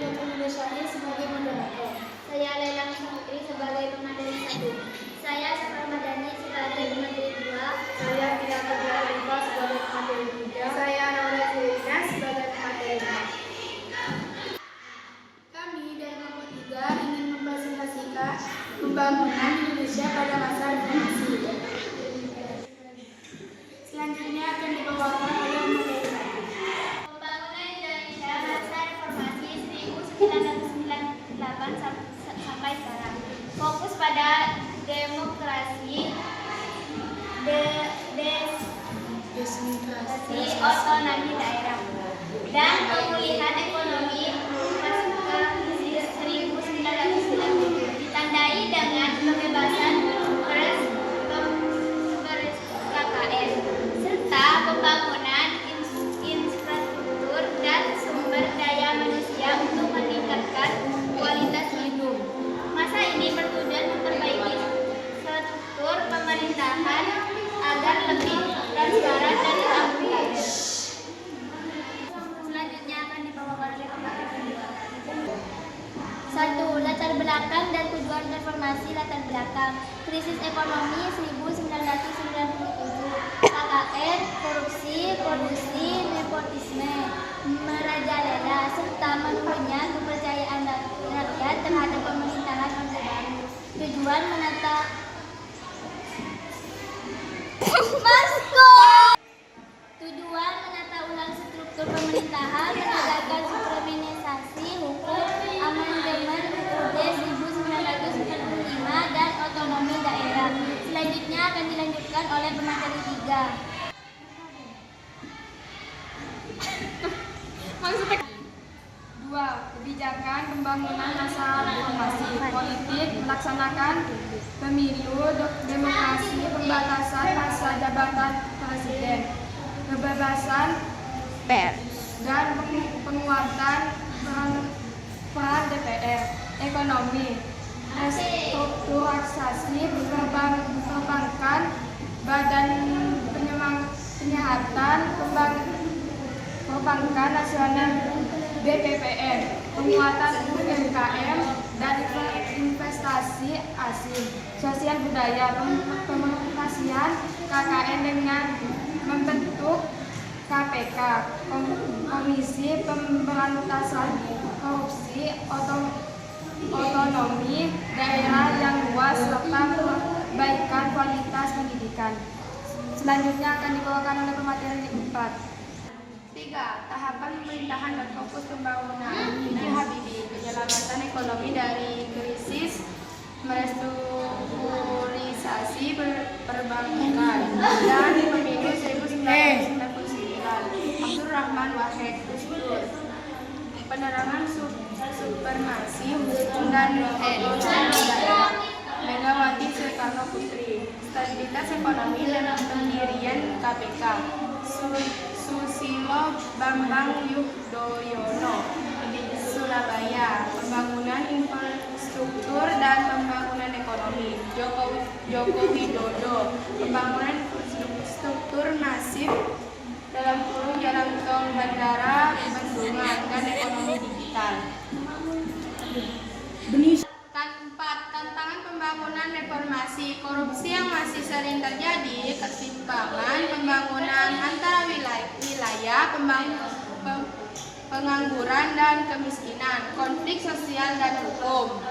Republik Indonesia ini sebagai moderator. Saya Lelang Samutri sebagai pemateri 1. Saya Safar Madani sebagai pemateri 2. Saya Tia Tegar Rifa sebagai pemateri 3. Saya Naura Zirina sebagai pemateri 4. Kami dari kelompok 3 ingin mempresentasikan pembangunan Indonesia pada masa reformasi. Selanjutnya akan dibawakan oleh pemateri 1. Pembangunan Indonesia masa reformasi 1998 sampai sekarang. Fokus pada demokrasi, desentralisasi, otonomi daerah, dan pemulihan ekonomi pasca 1990, ditandai dengan kebebasan pers, KKN, serta pembangunan infrastruktur dan sumber daya manusia untuk meningkatkan kualitas hidup. Masa ini bertujuan memperbaiki struktur pemerintahan agar lebih transparan dan akurat. Selanjutnya akan dibawakan oleh pemateri 1. Latar belakang dan tujuan reformasi. Latar belakang: krisis ekonomi 1997, KKN, korupsi, kolusi, nepotisme merajalela, serta menurunnya kepercayaan rakyat terhadap pemerintahan Orde Baru. Tujuan menata Tujuan menata ulang struktur pemerintahan, menegakkan suprematisasi hukum, amandemen UUD 1945, dan otonomi daerah. Selanjutnya akan dilanjutkan oleh pemateri 3. Kebijakan pembangunan masa reformasi. Politik: melaksanakan pemilu, demokrasi, pembatasan masa jabatan presiden, kebebasan pers, dan penguatan peran DPR. Ekonomi: restrukturisasi perbankan, badan penyihatan perbankan nasional BPPN, penguatan UMKM dan investasi asing. Sosial budaya: pemerintasian KKN dengan membentuk KPK, Komisi Pemberantasan Korupsi, otonomi daerah yang luas, serta perbaikan kualitas pendidikan. Selanjutnya akan dibawakan oleh pemateri 4. 3. Tahapan pemerintahan dan fokus pembangunan. B.J. Habibie, penyelamatan ekonomi dari krisis, merestrukturisasi perbankan, dan pemilu 1999. Abdul Rahman Wahid, Gus Dur, penerangan supremasi hukum dan otonomi daerah. Megawati Soekarno Putri, stabilitas ekonomi dan pendirian KPK. Susilo Bambang Yudhoyono, Surabaya, pembangunan infrastruktur dan pembangunan ekonomi. Joko Widodo, pembangunan infrastruktur masif (jalan tol, bandara, bendungan, dan ekonomi digital). 4. Tantangan pembangunan reformasi. Korupsi yang masih sering terjadi, ketimpangan pembangunan antara wilayah, pengangguran dan kemiskinan, konflik sosial dan hukum.